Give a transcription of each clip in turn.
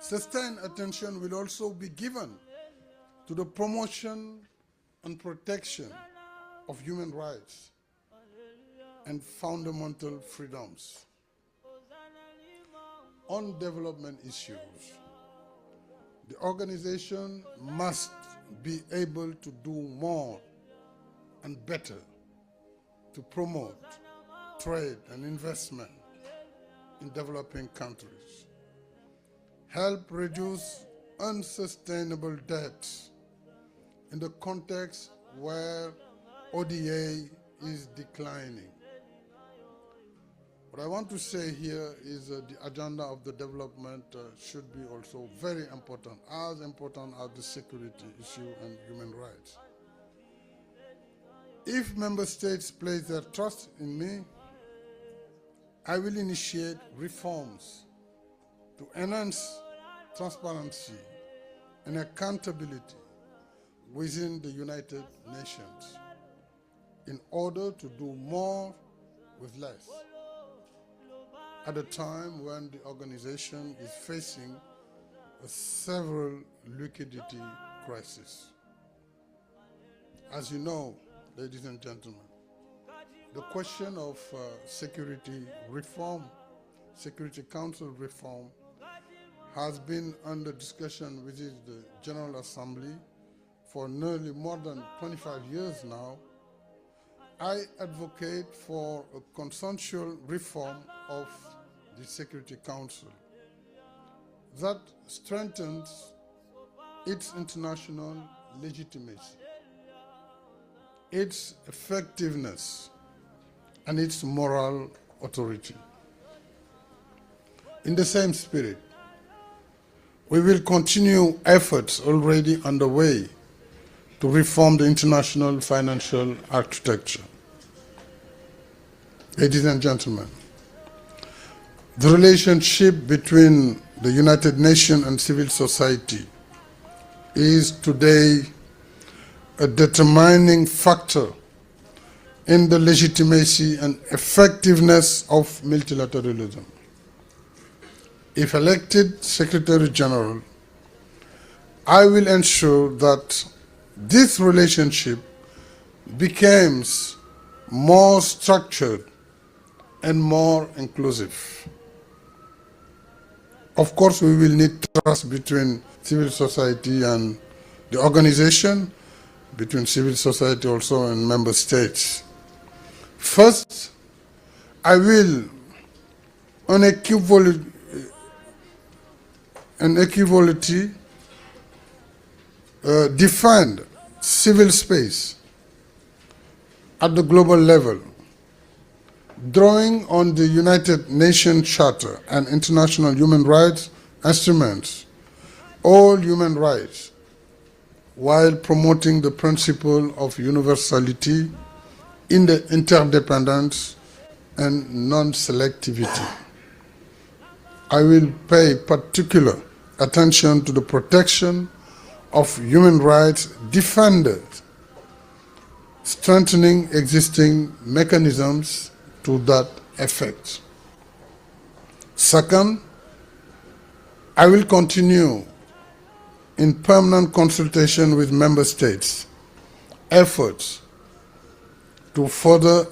Sustained attention will also be given to the promotion and protection of human rights and fundamental freedoms. On development issues, the organization must be able to do more and better to promote trade and investment in developing countries, help reduce unsustainable debts in the context where ODA is declining. What I want to say here is the agenda of the development should be also very important as the security issue and human rights. If member states place their trust in me, I will initiate reforms to enhance transparency and accountability within the United Nations in order to do more with less at a time when the organization is facing a several liquidity crisis. As you know, ladies and gentlemen, the question of security reform, Security Council reform, has been under discussion within the General Assembly for nearly more than 25 years now. I advocate for a consensual reform of the Security Council that strengthens its international legitimacy, its effectiveness, and its moral authority. In the same spirit, we will continue efforts already underway to reform the international financial architecture. Ladies and gentlemen, the relationship between the United Nations and civil society is today a determining factor in the legitimacy and effectiveness of multilateralism. If elected Secretary General, I will ensure that this relationship becomes more structured and more inclusive. Of course, we will need trust between civil society and the organization, between civil society also and member states. First, I will unequivocally defend civil space at the global level, drawing on the United Nations Charter and international human rights instruments, all human rights, while promoting the principle of universality in the interdependence and non-selectivity. I will pay particular attention to the protection of human rights defenders, strengthening existing mechanisms to that effect. Second, I will continue in permanent consultation with member states efforts to further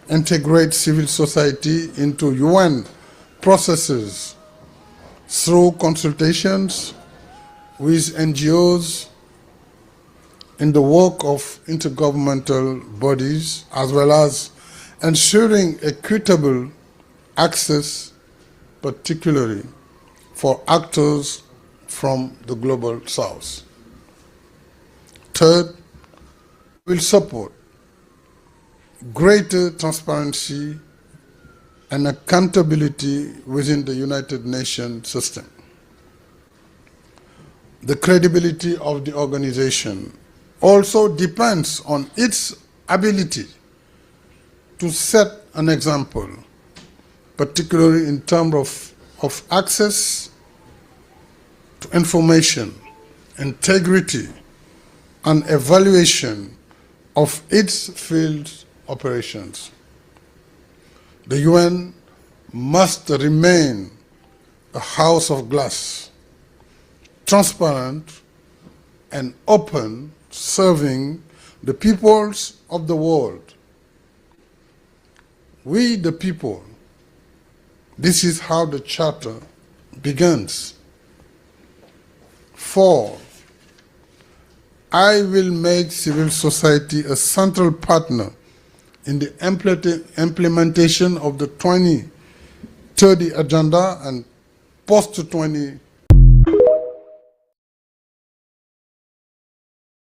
integrate civil society into UN processes through consultations with NGOs in the work of intergovernmental bodies, as well as ensuring equitable access, particularly for actors from the global south. Third, we'll support greater transparency and accountability within the United Nations system. The credibility of the organization also depends on its ability to set an example, particularly in terms of access to information, integrity, and evaluation of its field operations. The UN must remain a house of glass transparent, and open, serving the peoples of the world. We the people. This is how the Charter begins. 4. I will make civil society a central partner in the implementation of the 2030 Agenda and post-2030